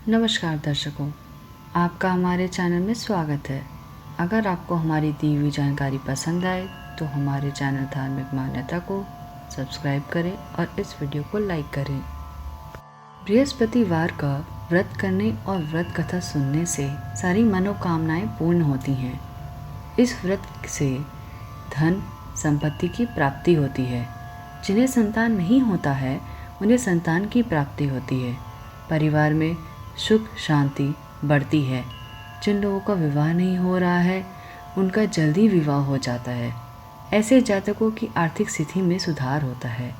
नमस्कार दर्शकों, आपका हमारे चैनल में स्वागत है। अगर आपको हमारी दी हुई जानकारी पसंद आए तो हमारे चैनल धार्मिक मान्यता को सब्सक्राइब करें और इस वीडियो को लाइक करें। बृहस्पतिवार का व्रत करने और व्रत कथा सुनने से सारी मनोकामनाएं पूर्ण होती हैं। इस व्रत से धन संपत्ति की प्राप्ति होती है। जिन्हें संतान नहीं होता है उन्हें संतान की प्राप्ति होती है। परिवार में सुख शांति बढ़ती है। जिन लोगों का विवाह नहीं हो रहा है उनका जल्दी विवाह हो जाता है। ऐसे जातकों की आर्थिक स्थिति में सुधार होता है।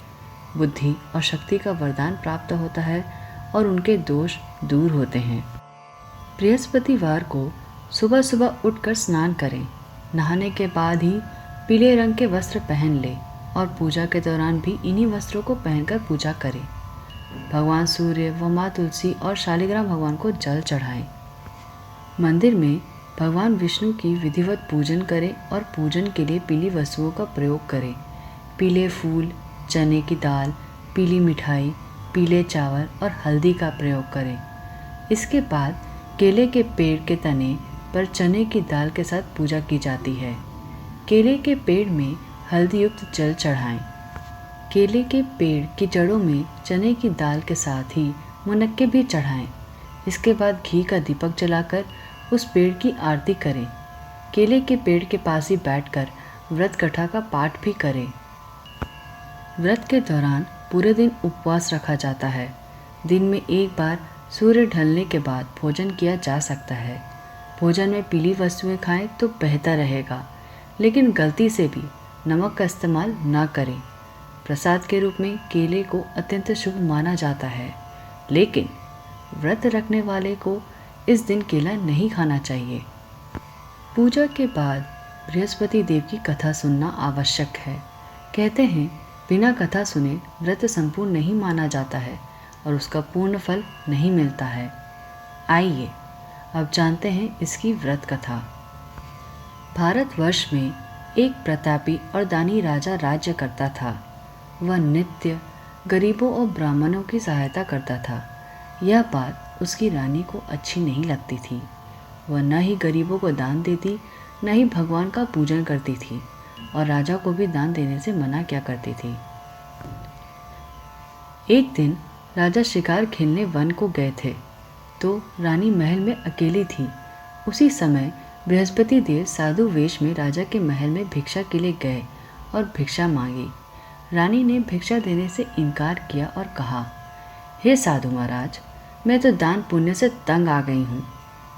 बुद्धि और शक्ति का वरदान प्राप्त होता है और उनके दोष दूर होते हैं। बृहस्पतिवार को सुबह सुबह उठकर स्नान करें। नहाने के बाद ही पीले रंग के वस्त्र पहन लें और पूजा के दौरान भी इन्हीं वस्त्रों को पहनकर पूजा करें। भगवान सूर्य व माँ तुलसी और शालिग्राम भगवान को जल चढ़ाएं। मंदिर में भगवान विष्णु की विधिवत पूजन करें और पूजन के लिए पीली वस्तुओं का प्रयोग करें। पीले फूल, चने की दाल, पीली मिठाई, पीले चावल और हल्दी का प्रयोग करें। इसके बाद केले के पेड़ के तने पर चने की दाल के साथ पूजा की जाती है। केले के पेड़ में हल्दी युक्त जल चढ़ाएं। केले के पेड़ की जड़ों में चने की दाल के साथ ही मुनक्के भी चढ़ाएं। इसके बाद घी का दीपक जलाकर उस पेड़ की आरती करें। केले के पेड़ के पास ही बैठकर व्रत कथा का पाठ भी करें। व्रत के दौरान पूरे दिन उपवास रखा जाता है। दिन में एक बार सूर्य ढलने के बाद भोजन किया जा सकता है। भोजन में पीली वस्तुएं खाएं तो बेहतर रहेगा, लेकिन गलती से भी नमक का इस्तेमाल ना करें। प्रसाद के रूप में केले को अत्यंत शुभ माना जाता है, लेकिन व्रत रखने वाले को इस दिन केला नहीं खाना चाहिए। पूजा के बाद बृहस्पति देव की कथा सुनना आवश्यक है। कहते हैं बिना कथा सुने व्रत संपूर्ण नहीं माना जाता है और उसका पूर्ण फल नहीं मिलता है। आइए अब जानते हैं इसकी व्रत कथा। भारतवर्ष में एक प्रतापी और दानी राजा राज्य करता था। वह नित्य गरीबों और ब्राह्मणों की सहायता करता था। यह बात उसकी रानी को अच्छी नहीं लगती थी। वह न ही गरीबों को दान देती, न ही भगवान का पूजन करती थी और राजा को भी दान देने से मना किया करती थी। एक दिन राजा शिकार खेलने वन को गए थे तो रानी महल में अकेली थी। उसी समय बृहस्पति देव साधु वेश में राजा के महल में भिक्षा के लिए गए और भिक्षा मांगी। रानी ने भिक्षा देने से इनकार किया और कहा, हे साधु महाराज, मैं तो दान पुण्य से तंग आ गई हूँ।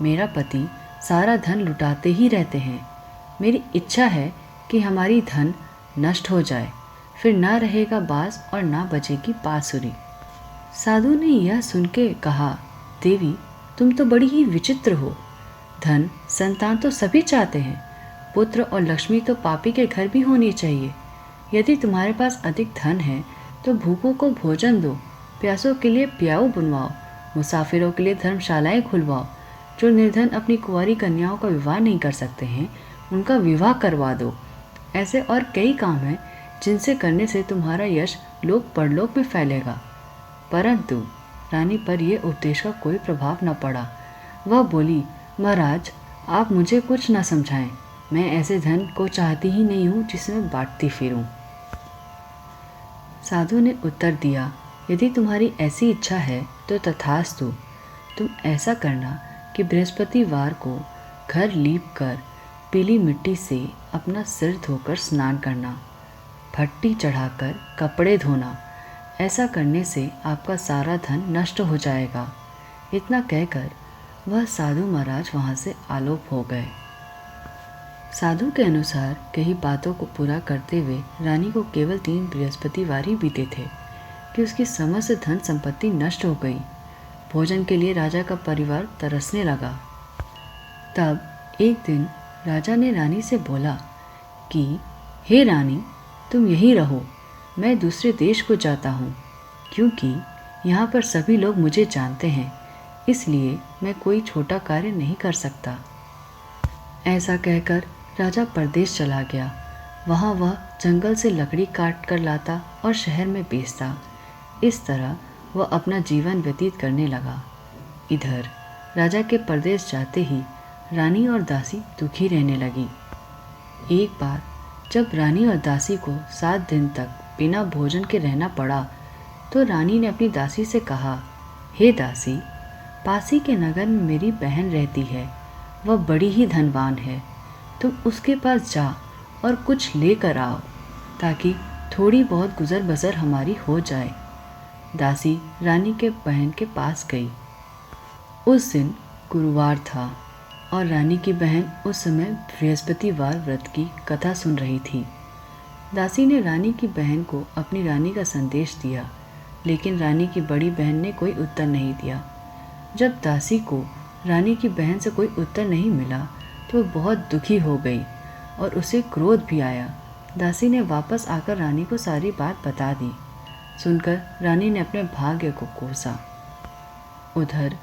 मेरा पति सारा धन लुटाते ही रहते हैं। मेरी इच्छा है कि हमारी धन नष्ट हो जाए, फिर ना रहेगा बांस और ना बचेगी बांसुरी। साधु ने यह सुन के कहा, देवी तुम तो बड़ी ही विचित्र हो। धन संतान तो सभी चाहते हैं, पुत्र और लक्ष्मी तो पापी के घर भी होनी चाहिए। यदि तुम्हारे पास अधिक धन है तो भूखों को भोजन दो, प्यासों के लिए प्याऊ बनवाओ, मुसाफिरों के लिए धर्मशालाएं खुलवाओ। जो निर्धन अपनी कुंवारी कन्याओं का विवाह नहीं कर सकते हैं उनका विवाह करवा दो। ऐसे और कई काम हैं जिनसे करने से तुम्हारा यश लोक परलोक में फैलेगा। परंतु रानी पर यह उपदेश का कोई प्रभाव न पड़ा। वह बोली, महाराज आप मुझे कुछ न समझाएं। मैं ऐसे धन को चाहती ही नहीं हूँ जिसमें बांटती फिरूं। साधु ने उत्तर दिया, यदि तुम्हारी ऐसी इच्छा है तो तथास्तु। तुम ऐसा करना कि बृहस्पतिवार को घर लीप कर पीली मिट्टी से अपना सिर धोकर स्नान करना, भट्टी चढ़ाकर कपड़े धोना। ऐसा करने से आपका सारा धन नष्ट हो जाएगा। इतना कहकर वह साधु महाराज वहाँ से आलोप हो गए। साधु के अनुसार कई बातों को पूरा करते हुए रानी को केवल 3 बृहस्पतिवार ही बीते थे कि उसकी समस्त धन संपत्ति नष्ट हो गई। भोजन के लिए राजा का परिवार तरसने लगा। तब एक दिन राजा ने रानी से बोला कि हे रानी, तुम यहीं रहो, मैं दूसरे देश को जाता हूँ, क्योंकि यहाँ पर सभी लोग मुझे जानते हैं, इसलिए मैं कोई छोटा कार्य नहीं कर सकता। ऐसा कहकर राजा परदेश चला गया। वहाँ वह जंगल से लकड़ी काट कर लाता और शहर में बेचता। इस तरह वह अपना जीवन व्यतीत करने लगा। इधर राजा के परदेश जाते ही रानी और दासी दुखी रहने लगी। एक बार जब रानी और दासी को 7 दिन तक बिना भोजन के रहना पड़ा तो रानी ने अपनी दासी से कहा, हे दासी, पासी के नगर में मेरी बहन रहती है, वह बड़ी ही धनवान है। तुम उसके पास जा और कुछ लेकर आओ ताकि थोड़ी बहुत गुजर बसर हमारी हो जाए। दासी रानी के बहन के पास गई। उस दिन गुरुवार था और रानी की बहन उस समय बृहस्पतिवार व्रत की कथा सुन रही थी। दासी ने रानी की बहन को अपनी रानी का संदेश दिया, लेकिन रानी की बड़ी बहन ने कोई उत्तर नहीं दिया। जब दासी को रानी की बहन से कोई उत्तर नहीं मिला तो वह बहुत दुखी हो गई और उसे क्रोध भी आया। दासी ने वापस आकर रानी को सारी बात बता दी। सुनकर रानी ने अपने भाग्य को कोसा। उधर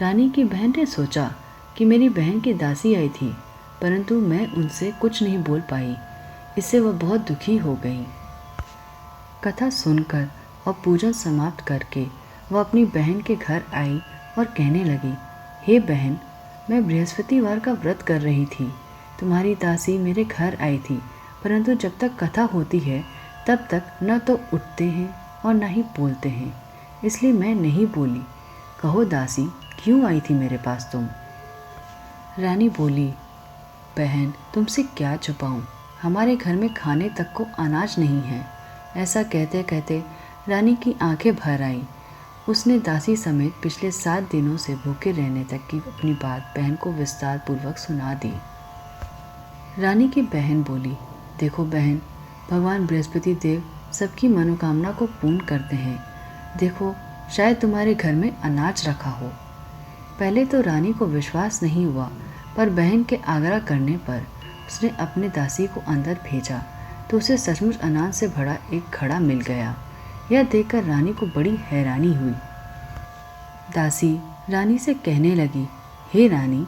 रानी की बहन ने सोचा कि मेरी बहन की दासी आई थी, परंतु मैं उनसे कुछ नहीं बोल पाई। इससे वह बहुत दुखी हो गई। कथा सुनकर और पूजन समाप्त करके वह अपनी बहन के घर आई और कहने लगी, हे बहन, मैं बृहस्पतिवार का व्रत कर रही थी। तुम्हारी दासी मेरे घर आई थी, परंतु जब तक कथा होती है तब तक न तो उठते हैं और न ही बोलते हैं, इसलिए मैं नहीं बोली। कहो दासी, क्यों आई थी मेरे पास तुम? रानी बोली, बहन, तुमसे क्या छुपाऊं, हमारे घर में खाने तक को अनाज नहीं है। ऐसा कहते कहते रानी की आंखें भर आईं। उसने दासी समेत पिछले 7 दिनों से भूखे रहने तक की अपनी बात बहन को विस्तार पूर्वक सुना दी। रानी की बहन बोली, देखो बहन, भगवान बृहस्पति देव सबकी मनोकामना को पूर्ण करते हैं। देखो, शायद तुम्हारे घर में अनाज रखा हो। पहले तो रानी को विश्वास नहीं हुआ, पर बहन के आग्रह करने पर उसने अपने दासी को अंदर भेजा तो उसे सचमुच अनाज से भरा एक घड़ा मिल गया। यह देखकर रानी को बड़ी हैरानी हुई। दासी रानी से कहने लगी, हे रानी,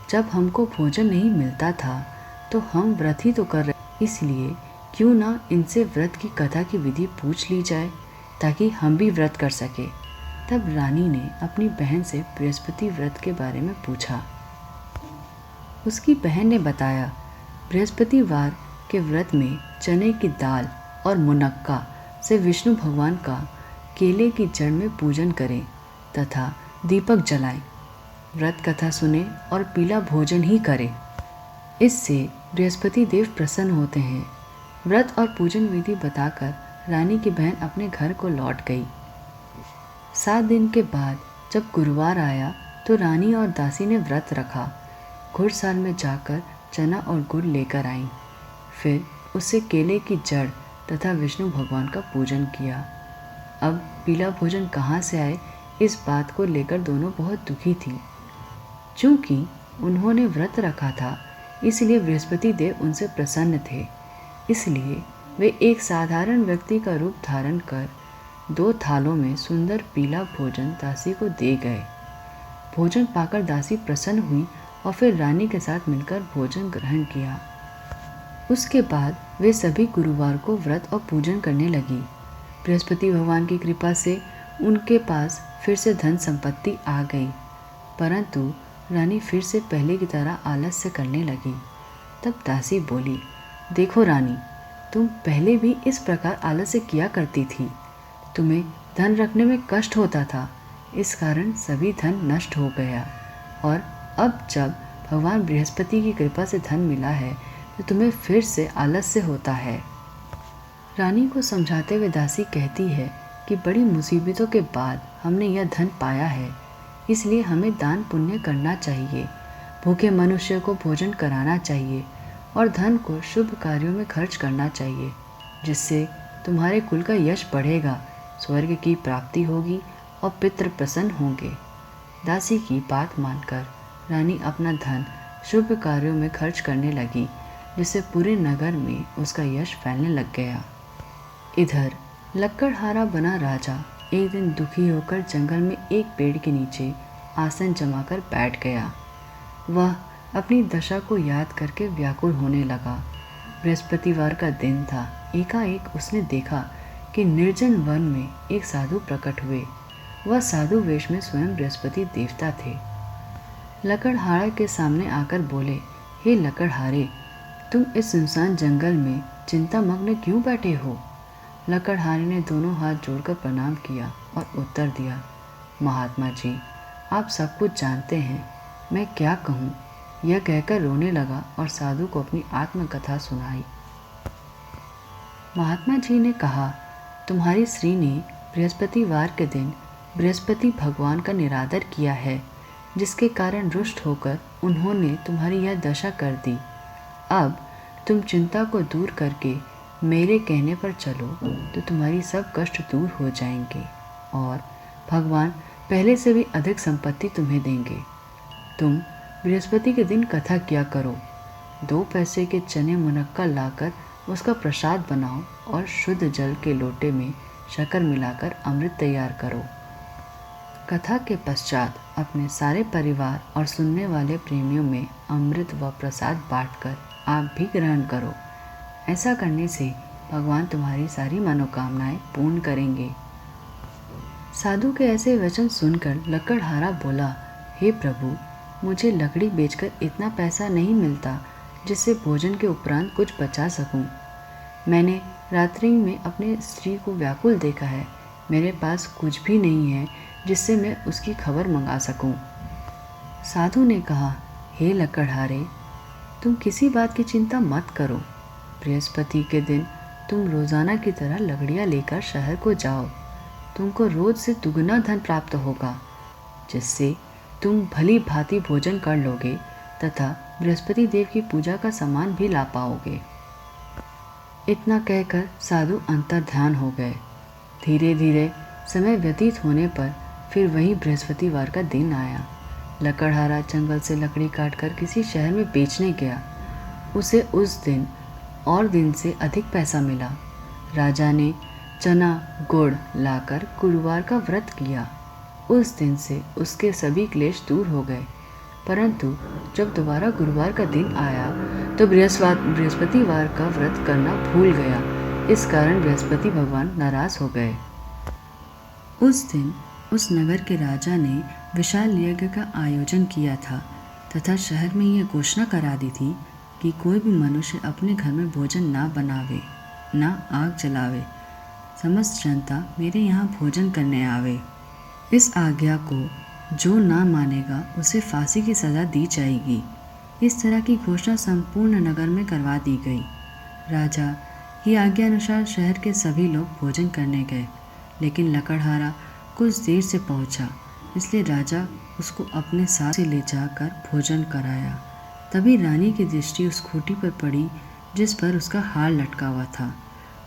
जब हमको भोजन नहीं मिलता था तो हम व्रत ही तो कर रहे, इसलिए क्यों ना इनसे व्रत की कथा की विधि पूछ ली जाए ताकि हम भी व्रत कर सके। तब रानी ने अपनी बहन से बृहस्पति व्रत के बारे में पूछा। उसकी बहन ने बताया, बृहस्पतिवार के व्रत में चने की दाल और मुनक्का से विष्णु भगवान का केले की जड़ में पूजन करें तथा दीपक जलाएं, व्रत कथा सुने और पीला भोजन ही करें। इससे बृहस्पति देव प्रसन्न होते हैं। व्रत और पूजन विधि बताकर रानी की बहन अपने घर को लौट गई। 7 दिन के बाद जब गुरुवार आया तो रानी और दासी ने व्रत रखा। घुड़साल में जाकर चना और गुड़ लेकर आईं। फिर उससे केले की जड़ तथा विष्णु भगवान का पूजन किया। अब पीला भोजन कहाँ से आए, इस बात को लेकर दोनों बहुत दुखी थीं। चूँकि उन्होंने व्रत रखा था, इसलिए बृहस्पति देव उनसे प्रसन्न थे। इसलिए वे एक साधारण व्यक्ति का रूप धारण कर 2 थालों में सुंदर पीला भोजन दासी को दे गए। भोजन पाकर दासी प्रसन्न हुई और फिर रानी के साथ मिलकर भोजन ग्रहण किया। उसके बाद वे सभी गुरुवार को व्रत और पूजन करने लगी। बृहस्पति भगवान की कृपा से उनके पास फिर से धन संपत्ति आ गई, परंतु रानी फिर से पहले की तरह आलस्य करने लगी। तब दासी बोली, देखो रानी, तुम पहले भी इस प्रकार आलस्य किया करती थी। तुम्हें धन रखने में कष्ट होता था, इस कारण सभी धन नष्ट हो गया, और अब जब भगवान बृहस्पति की कृपा से धन मिला है तो तुम्हें फिर से आलस्य होता है। रानी को समझाते हुए दासी कहती है कि बड़ी मुसीबतों के बाद हमने यह धन पाया है, इसलिए हमें दान पुण्य करना चाहिए, भूखे मनुष्य को भोजन कराना चाहिए और धन को शुभ कार्यों में खर्च करना चाहिए, जिससे तुम्हारे कुल का यश बढ़ेगा, स्वर्ग की प्राप्ति होगी और पितृ प्रसन्न होंगे। दासी की बात मानकर रानी अपना धन शुभ कार्यों में खर्च करने लगी, जिससे पूरे नगर में उसका यश फैलने लग गया। इधर लकड़हारा बना राजा एक दिन दुखी होकर जंगल में एक पेड़ के नीचे आसन जमाकर बैठ गया। वह अपनी दशा को याद करके व्याकुल होने लगा। बृहस्पतिवार का दिन था। एकाएक उसने देखा कि निर्जन वन में एक साधु प्रकट हुए। वह साधु वेश में स्वयं बृहस्पति देवता थे। लकड़हारा के सामने आकर बोले, हे लकड़हारे, तुम इस सुनसान जंगल में चिंता मग्न क्यों बैठे हो? लकड़हारे ने दोनों हाथ जोड़कर प्रणाम किया और उत्तर दिया, महात्मा जी, आप सब कुछ जानते हैं, मैं क्या कहूँ। यह कहकर रोने लगा और साधु को अपनी आत्मकथा सुनाई। महात्मा जी ने कहा, तुम्हारी स्त्री ने बृहस्पतिवार के दिन बृहस्पति भगवान का निरादर किया है, जिसके कारण रुष्ट होकर उन्होंने तुम्हारी यह दशा कर दी। अब तुम चिंता को दूर करके मेरे कहने पर चलो तो तुम्हारी सब कष्ट दूर हो जाएंगे और भगवान पहले से भी अधिक संपत्ति तुम्हें देंगे। तुम बृहस्पति के दिन कथा किया करो। 2 पैसे के चने मुनक्का लाकर उसका प्रसाद बनाओ और शुद्ध जल के लोटे में शक्कर मिलाकर अमृत तैयार करो। कथा के पश्चात अपने सारे परिवार और सुनने वाले प्रेमियों में अमृत व प्रसाद बांटकर आप भी ग्रहण करो। ऐसा करने से भगवान तुम्हारी सारी मनोकामनाएं पूर्ण करेंगे। साधु के ऐसे वचन सुनकर लकड़हारा बोला, हे प्रभु, मुझे लकड़ी बेचकर इतना पैसा नहीं मिलता जिससे भोजन के उपरांत कुछ बचा सकूं। मैंने रात्रि में अपने स्त्री को व्याकुल देखा है। मेरे पास कुछ भी नहीं है जिससे मैं उसकी खबर मंगा सकूं। साधु ने कहा, हे लकड़हारे, तुम किसी बात की चिंता मत करो। बृहस्पति के दिन तुम रोज़ाना की तरह लकड़ियाँ लेकर शहर को जाओ। तुमको रोज से दुगना धन प्राप्त होगा, जिससे तुम भली भांति भोजन कर लोगे तथा बृहस्पति देव की पूजा का सामान भी ला पाओगे। इतना कहकर साधु अंतर्ध्यान हो गए। धीरे धीरे समय व्यतीत होने पर फिर वही बृहस्पतिवार का दिन आया। लकड़हारा जंगल से लकड़ी काटकर किसी शहर में बेचने गया। उसे उस दिन और दिन से अधिक पैसा मिला। राजा ने चना गुड़ लाकर गुरुवार का व्रत किया। उस दिन से उसके सभी क्लेश दूर हो गए। परंतु जब दोबारा गुरुवार का दिन आया तो बृहस्पतिवार का व्रत करना भूल गया। इस कारण बृहस्पति भगवान नाराज हो गए। उस दिन उस नगर के राजा ने विशाल यज्ञ का आयोजन किया था तथा शहर में यह घोषणा करा दी थी कि कोई भी मनुष्य अपने घर में भोजन ना बनावे, ना आग जलावे। समस्त जनता मेरे यहाँ भोजन करने आवे। इस आज्ञा को जो ना मानेगा उसे फांसी की सज़ा दी जाएगी। इस तरह की घोषणा संपूर्ण नगर में करवा दी गई। राजा की आज्ञा अनुसार शहर के सभी लोग भोजन करने गए, लेकिन लकड़हारा कुछ देर से पहुंचा, इसलिए राजा उसको अपने साथ से ले जाकर भोजन कराया। तभी रानी की दृष्टि उस खूंटी पर पड़ी जिस पर उसका हार लटका हुआ था।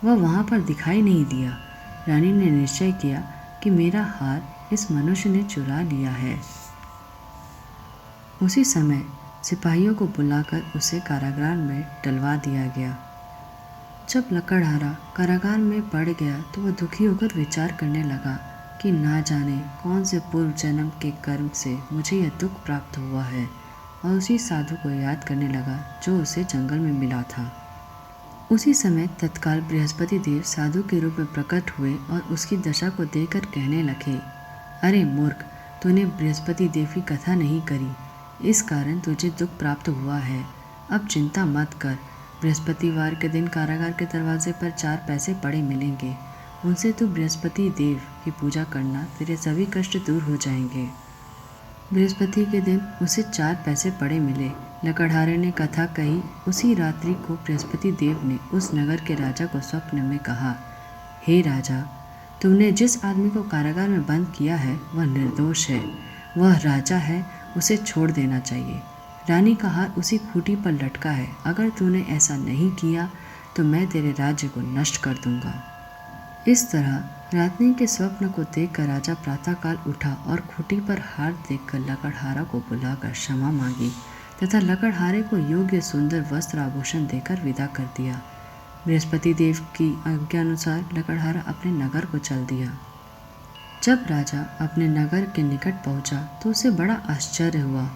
वह वहाँ पर दिखाई नहीं दिया। रानी ने निश्चय किया कि मेरा हार इस मनुष्य ने चुरा लिया है। उसी समय सिपाहियों को बुलाकर उसे कारागार में डलवा दिया गया। जब लकड़हारा कारागार में पड़ गया तो वह दुखी होकर विचार करने लगा कि ना जाने कौन से पूर्व जन्म के कर्म से मुझे यह दुख प्राप्त हुआ है, और उसी साधु को याद करने लगा जो उसे जंगल में मिला था। उसी समय तत्काल बृहस्पति देव साधु के रूप में प्रकट हुए और उसकी दशा को देखकर कहने लगे, अरे मूर्ख, तूने बृहस्पति देव की कथा नहीं करी, इस कारण तुझे दुख प्राप्त हुआ है। अब चिंता मत कर। बृहस्पतिवार के दिन कारागार के दरवाजे पर 4 पैसे पड़े मिलेंगे। उनसे तू बृहस्पति देव की पूजा करना, तेरे सभी कष्ट दूर हो जाएंगे। बृहस्पति के दिन उसे 4 पैसे पड़े मिले। लकड़हारे ने कथा कही। उसी रात्रि को बृहस्पति देव ने उस नगर के राजा को स्वप्न में कहा, हे राजा, तुमने जिस आदमी को कारागार में बंद किया है वह निर्दोष है। वह राजा है, उसे छोड़ देना चाहिए। रानी का हार उसी खूंटी पर लटका है। अगर तूने ऐसा नहीं किया तो मैं तेरे राज्य को नष्ट कर दूंगा। इस तरह रात्रि के स्वप्न को देखकर राजा प्रातःकाल उठा और खूंटी पर हार देखकर लकड़हारा को बुलाकर क्षमा मांगी तथा लकड़हारे को योग्य सुंदर वस्त्र आभूषण देकर विदा कर दिया। बृहस्पति देव की आज्ञानुसार लकड़हारा अपने नगर को चल दिया। जब राजा अपने नगर के निकट पहुंचा तो उसे बड़ा आश्चर्य हुआ।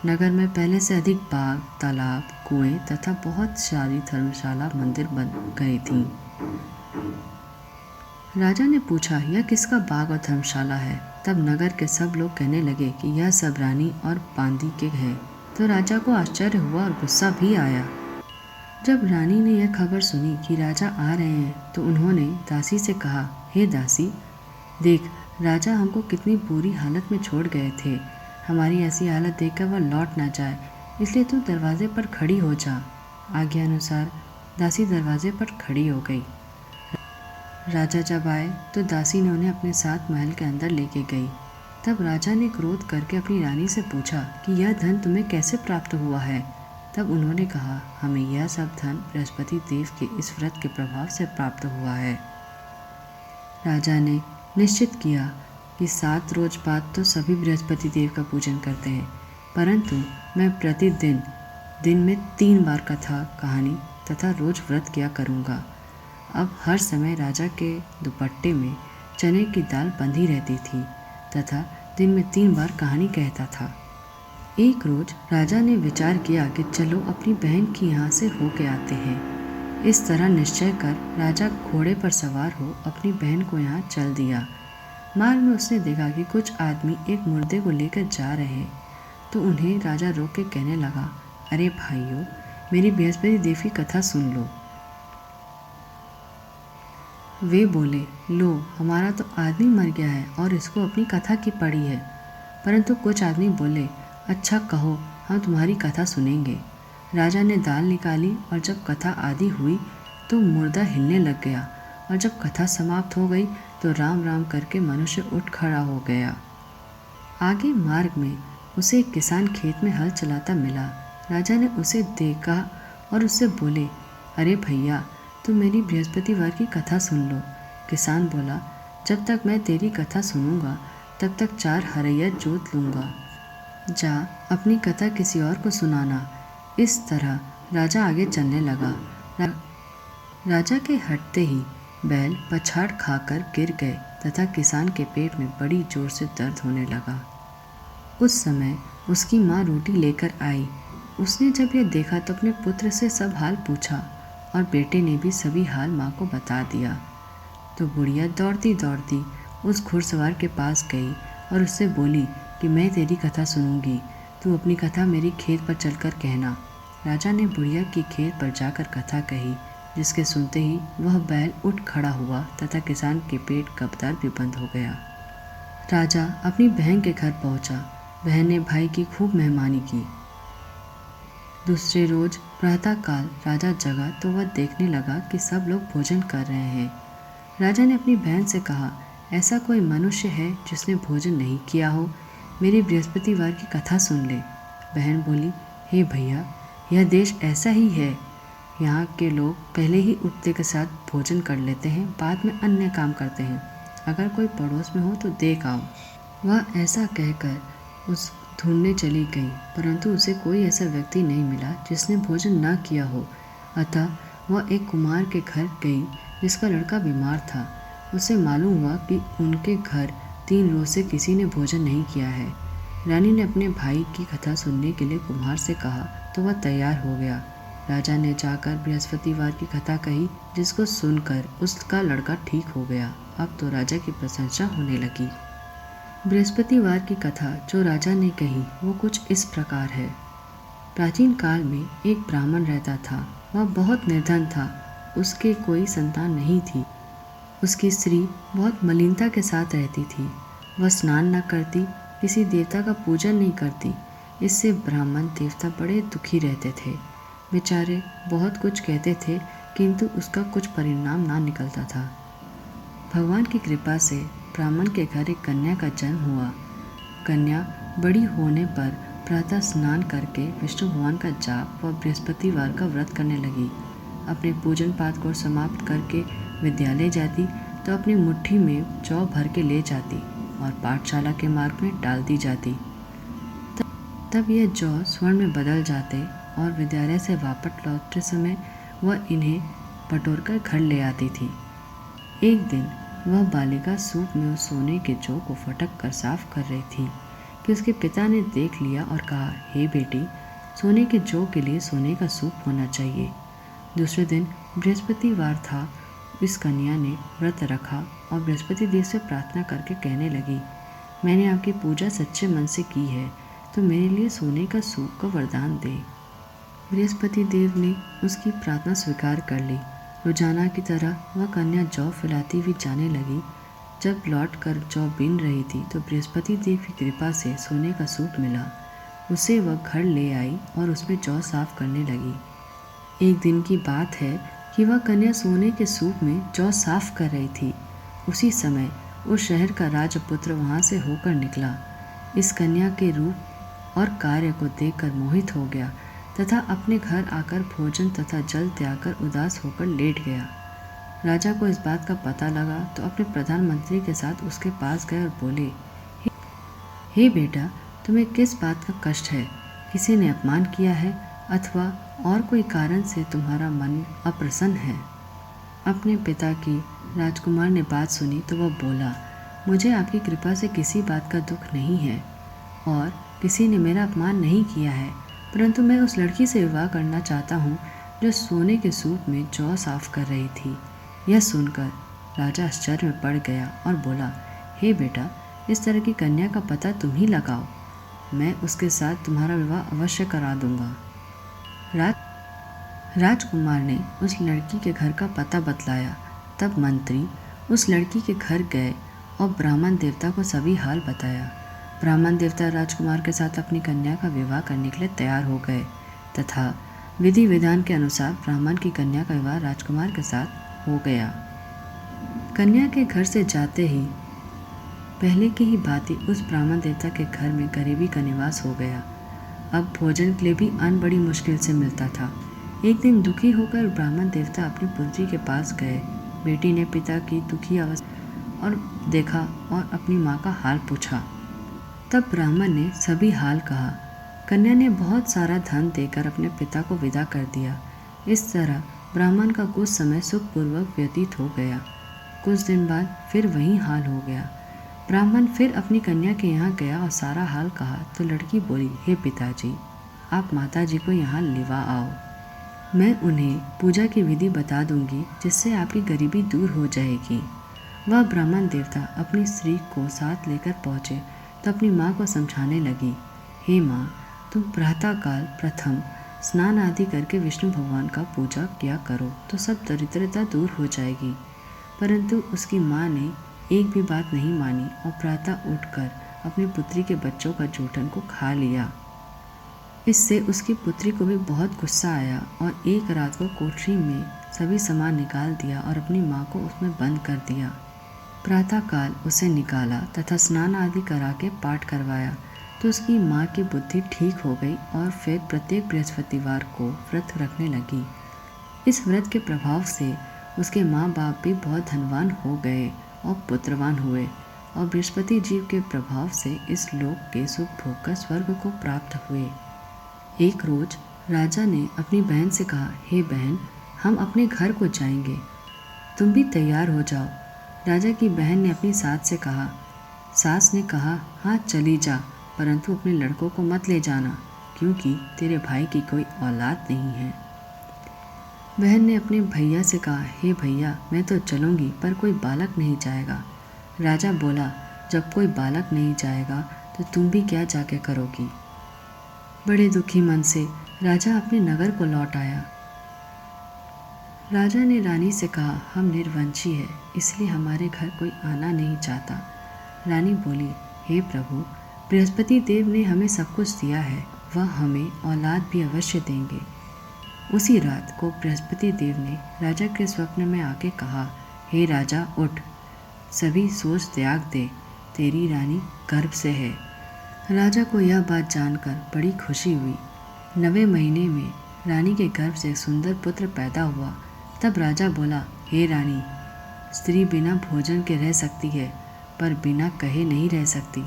नगर में पहले से अधिक बाग, तालाब, कुएं तथा बहुत सारी धर्मशाला, मंदिर बन गई थीं। राजा ने पूछा, यह किसका बाग और धर्मशाला है? तब नगर के सब लोग कहने लगे कि यह सब रानी और बांदी के हैं। तो राजा को आश्चर्य हुआ और गुस्सा भी आया। जब रानी ने यह खबर सुनी कि राजा आ रहे हैं तो उन्होंने दासी से कहा, हे दासी, देख, राजा हमको कितनी बुरी हालत में छोड़ गए थे। हमारी ऐसी हालत देखकर वह लौट ना जाए, इसलिए तू दरवाजे पर खड़ी हो जा। आज्ञा अनुसार दासी दरवाजे पर खड़ी हो गई। राजा जब आए तो दासी ने उन्हें अपने साथ महल के अंदर लेके गई। तब राजा ने क्रोध करके अपनी रानी से पूछा कि यह धन तुम्हें कैसे प्राप्त हुआ है। तब उन्होंने कहा, हमें यह सब धन बृहस्पति देव के इस व्रत के प्रभाव से प्राप्त हुआ है। राजा ने निश्चित किया कि 7 रोज बाद तो सभी बृहस्पति देव का पूजन करते हैं, परंतु मैं प्रतिदिन दिन में 3 बार कथा, कहानी तथा रोज व्रत किया करूँगा। अब हर समय राजा के दुपट्टे में चने की दाल बंधी रहती थी तथा दिन में 3 बार कहानी कहता था। एक रोज राजा ने विचार किया कि चलो अपनी बहन की यहाँ से होके आते हैं। इस तरह निश्चय कर राजा घोड़े पर सवार हो अपनी बहन को यहाँ चल दिया। मार्ग में उसने देखा कि कुछ आदमी एक मुर्दे को लेकर जा रहे हैं, तो उन्हें राजा रोक के कहने लगा, अरे भाइयों, मेरी बृहस्पति देव की कथा सुन लो। वे बोले, लो, हमारा तो आदमी मर गया है और इसको अपनी कथा की पड़ी है। परंतु कुछ आदमी बोले, अच्छा कहो, हम तुम्हारी कथा सुनेंगे। राजा ने दाल निकाली और जब कथा आदि हुई तो मुर्दा हिलने लग गया, और जब कथा समाप्त हो गई तो राम राम करके मनुष्य उठ खड़ा हो गया। आगे मार्ग में उसे एक किसान खेत में हल चलाता मिला। राजा ने उसे देखा और उससे बोले, अरे भैया, तुम मेरी बृहस्पतिवार की कथा सुन लो। किसान बोला, जब तक मैं तेरी कथा सुनूंगा तब तक 4 हरैया जोत लूँगा। जा अपनी कथा किसी और को सुनाना। इस तरह राजा आगे चलने लगा। राजा के हटते ही बैल पछाड़ खाकर गिर गए तथा किसान के पेट में बड़ी जोर से दर्द होने लगा। उस समय उसकी माँ रोटी लेकर आई। उसने जब यह देखा तो अपने पुत्र से सब हाल पूछा और बेटे ने भी सभी हाल माँ को बता दिया। तो बुढ़िया दौड़ती दौड़ती उस घुड़सवार के पास गई और उससे बोली कि मैं तेरी कथा सुनूंगी, तू अपनी कथा मेरी खेत पर चलकर कहना। राजा ने बुढ़िया की खेत पर जाकर कथा कही, जिसके सुनते ही वह बैल उठ खड़ा हुआ तथा किसान के पेट का दर्द भी बंद हो गया। राजा अपनी बहन के घर पहुंचा। बहन ने भाई की खूब मेहमानी की। दूसरे रोज प्रातःकाल राजा जगा तो वह देखने लगा कि सब लोग भोजन कर रहे हैं। राजा ने अपनी बहन से कहा, ऐसा कोई मनुष्य है जिसने भोजन नहीं किया हो, मेरी बृहस्पतिवार की कथा सुन ले। बहन बोली, हे भैया, यह देश ऐसा ही है। यहाँ के लोग पहले ही उठते के साथ भोजन कर लेते हैं, बाद में अन्य काम करते हैं। अगर कोई पड़ोस में हो तो देख आओ। वह ऐसा कहकर उस ढूंढने चली गई, परंतु उसे कोई ऐसा व्यक्ति नहीं मिला जिसने भोजन न किया हो। अतः वह एक कुमार के घर गई जिसका लड़का बीमार था। उसे मालूम हुआ कि उनके घर 3 रोज से किसी ने भोजन नहीं किया है। रानी ने अपने भाई की कथा सुनने के लिए कुम्हार से कहा तो वह तैयार हो गया। राजा ने जाकर बृहस्पतिवार की कथा कही, जिसको सुनकर उसका लड़का ठीक हो गया। अब तो राजा की प्रशंसा होने लगी। बृहस्पतिवार की कथा जो राजा ने कही वो कुछ इस प्रकार है। प्राचीन काल में एक ब्राह्मण रहता था। वह बहुत निर्धन था। उसके कोई संतान नहीं थी। उसकी स्त्री बहुत मलिनता के साथ रहती थी। वह स्नान न करती, किसी देवता का पूजन नहीं करती। इससे ब्राह्मण देवता बड़े दुखी रहते थे। बेचारे बहुत कुछ कहते थे, किंतु उसका कुछ परिणाम ना निकलता था। भगवान की कृपा से ब्राह्मण के घर एक कन्या का जन्म हुआ। कन्या बड़ी होने पर प्रातः स्नान करके विष्णु भगवान का जाप व बृहस्पतिवार का व्रत करने लगी। अपने पूजन पाठ को समाप्त करके विद्यालय जाती तो अपनी मुट्ठी में जौ भर के ले जाती और पाठशाला के मार्ग में डाल दी जाती। तब यह जौ स्वर्ण में बदल जाते और विद्यालय से वापस लौटते समय वह इन्हें बटोरकर घर ले आती थी। एक दिन वह बालिका सूप में उस सोने के जौ को फटक कर साफ कर रही थी कि उसके पिता ने देख लिया और कहा, हे बेटी, सोने के जौ के लिए सोने का सूप होना चाहिए। दूसरे दिन बृहस्पतिवार था। इस कन्या ने व्रत रखा और बृहस्पति देव से प्रार्थना करके कहने लगी, मैंने आपकी पूजा सच्चे मन से की है, तो मेरे लिए सोने का सूप का वरदान दे। बृहस्पति देव ने उसकी प्रार्थना स्वीकार कर ली। रोजाना की तरह वह कन्या जौ फैलाती हुई जाने लगी। जब लौट कर जौ बीन रही थी तो बृहस्पति देव की कृपा से सोने का सूप मिला। उसे वह घर ले आई और उसमें जौ साफ करने लगी। एक दिन की बात है कि वह कन्या सोने के सूप में जौ साफ कर रही थी। उसी समय उस शहर का राजपुत्र वहाँ से होकर निकला। इस कन्या के रूप और कार्य को देखकर मोहित हो गया तथा अपने घर आकर भोजन तथा जल त्याग कर उदास होकर लेट गया। राजा को इस बात का पता लगा तो अपने प्रधानमंत्री के साथ उसके पास गए और बोले, हे बेटा, तुम्हें किस बात का कष्ट है? किसी ने अपमान किया है अथवा और कोई कारण से तुम्हारा मन अप्रसन्न है? अपने पिता की राजकुमार ने बात सुनी तो वह बोला, मुझे आपकी कृपा से किसी बात का दुख नहीं है और किसी ने मेरा अपमान नहीं किया है, परंतु मैं उस लड़की से विवाह करना चाहता हूँ जो सोने के सूप में जौ साफ कर रही थी। यह सुनकर राजा आश्चर्य में पड़ गया और बोला, हे बेटा, इस तरह की कन्या का पता तुम ही लगाओ, मैं उसके साथ तुम्हारा विवाह अवश्य करा दूंगा। राजकुमार ने उस लड़की के घर का पता बतलाया। तब मंत्री उस लड़की के घर गए और ब्राह्मण देवता को सभी हाल बताया। ब्राह्मण देवता राजकुमार के साथ अपनी कन्या का विवाह करने के लिए तैयार हो गए तथा विधि विधान के अनुसार ब्राह्मण की कन्या का विवाह राजकुमार के साथ हो गया। कन्या के घर से जाते ही पहले की ही भांति उस ब्राह्मण देवता के घर में गरीबी का निवास हो गया। अब भोजन के लिए भी अन्न बड़ी मुश्किल से मिलता था। एक दिन दुखी होकर ब्राह्मण देवता अपनी पुत्री के पास गए। बेटी ने पिता की दुखी अवस्था और देखा और अपनी माँ का हाल पूछा। तब ब्राह्मण ने सभी हाल कहा। कन्या ने बहुत सारा धन देकर अपने पिता को विदा कर दिया। इस तरह ब्राह्मण का कुछ समय सुखपूर्वक व्यतीत हो गया। कुछ दिन बाद फिर वही हाल हो गया। ब्राह्मण फिर अपनी कन्या के यहाँ गया और सारा हाल कहा तो लड़की बोली, हे पिताजी, आप माताजी को यहाँ लिवा आओ, मैं उन्हें पूजा की विधि बता दूंगी जिससे आपकी गरीबी दूर हो जाएगी। वह ब्राह्मण देवता अपनी स्त्री को साथ लेकर पहुँचे तो अपनी माँ को समझाने लगी, हे माँ, तुम प्रातःकाल प्रथम स्नान आदि करके विष्णु भगवान का पूजा किया करो तो सब दरिद्रता दूर हो जाएगी। परंतु उसकी माँ ने एक भी बात नहीं मानी और प्रातः उठकर अपनी पुत्री के बच्चों का जूठन को खा लिया। इससे उसकी पुत्री को भी बहुत गुस्सा आया और एक रात को कोठरी में सभी सामान निकाल दिया और अपनी माँ को उसमें बंद कर दिया। प्रातःकाल उसे निकाला तथा स्नान आदि करा के पाठ करवाया तो उसकी माँ की बुद्धि ठीक हो गई और फिर प्रत्येक बृहस्पतिवार को व्रत रखने लगी। इस व्रत के प्रभाव से उसके माँ बाप भी बहुत धनवान हो गए और पुत्रवान हुए और बृहस्पति जीव के प्रभाव से इस लोक के सुख भोग कर स्वर्ग को प्राप्त हुए। एक रोज राजा ने अपनी बहन से कहा, हे बहन, हम अपने घर को जाएंगे, तुम भी तैयार हो जाओ। राजा की बहन ने अपनी सास से कहा। सास ने कहा, हाँ चली जा, परंतु अपने लड़कों को मत ले जाना क्योंकि तेरे भाई की कोई औलाद नहीं है। बहन ने अपने भैया से कहा, हे भैया, मैं तो चलूँगी पर कोई बालक नहीं जाएगा। राजा बोला, जब कोई बालक नहीं जाएगा तो तुम भी क्या जाके करोगी। बड़े दुखी मन से राजा अपने नगर को लौट आया। राजा ने रानी से कहा, हम निर्वंशी है इसलिए हमारे घर कोई आना नहीं चाहता। रानी बोली, हे प्रभु, बृहस्पति देव ने हमें सब कुछ दिया है, वह हमें औलाद भी अवश्य देंगे। उसी रात को बृहस्पति देव ने राजा के स्वप्न में आके कहा, हे राजा, उठ, सभी सोच त्याग दे, तेरी रानी गर्भ से है। राजा को यह बात जानकर बड़ी खुशी हुई। 9वें महीने में रानी के गर्भ से एक सुंदर पुत्र पैदा हुआ। तब राजा बोला, हे रानी, स्त्री बिना भोजन के रह सकती है पर बिना कहे नहीं रह सकती।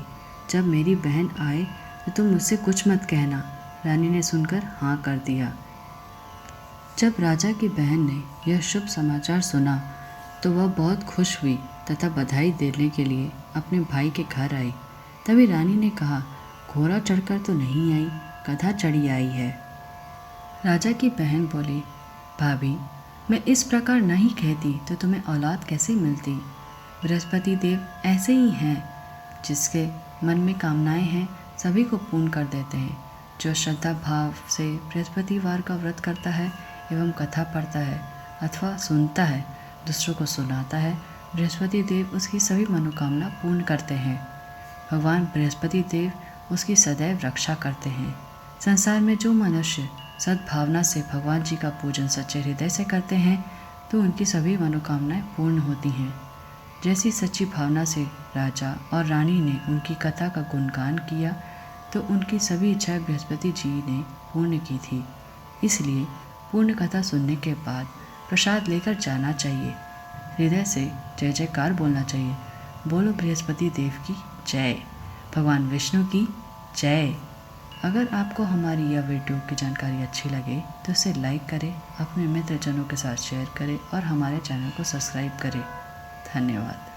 जब मेरी बहन आए तो तुम मुझसे कुछ मत कहना। रानी ने सुनकर हाँ कर दिया। जब राजा की बहन ने यह शुभ समाचार सुना तो वह बहुत खुश हुई तथा बधाई देने के लिए अपने भाई के घर आई। तभी रानी ने कहा, घोड़ा चढ़कर तो नहीं आई, गधा चढ़ी आई है। राजा की बहन बोली, भाभी, मैं इस प्रकार नहीं कहती तो तुम्हें औलाद कैसे मिलती। बृहस्पति देव ऐसे ही हैं, जिसके मन में कामनाएं हैं सभी को पूर्ण कर देते हैं। जो श्रद्धा भाव से बृहस्पतिवार का व्रत करता है एवं कथा पढ़ता है अथवा सुनता है, दूसरों को सुनाता है, बृहस्पति देव उसकी सभी मनोकामना पूर्ण करते हैं। भगवान बृहस्पति देव उसकी सदैव रक्षा करते हैं। संसार में जो मनुष्य सद्भावना से भगवान जी का पूजन सच्चे हृदय से करते हैं तो उनकी सभी मनोकामनाएं पूर्ण होती हैं। जैसी सच्ची भावना से राजा और रानी ने उनकी कथा का गुणगान किया तो उनकी सभी इच्छाएं बृहस्पति जी ने पूर्ण की थी। इसलिए पूर्ण कथा सुनने के बाद प्रसाद लेकर जाना चाहिए। हृदय से जय जयकार बोलना चाहिए। बोलो बृहस्पति देव की जय, भगवान विष्णु की जय। अगर आपको हमारी यह वीडियो की जानकारी अच्छी लगे तो इसे लाइक करें, अपने मित्रजनों के साथ शेयर करें और हमारे चैनल को सब्सक्राइब करें। धन्यवाद।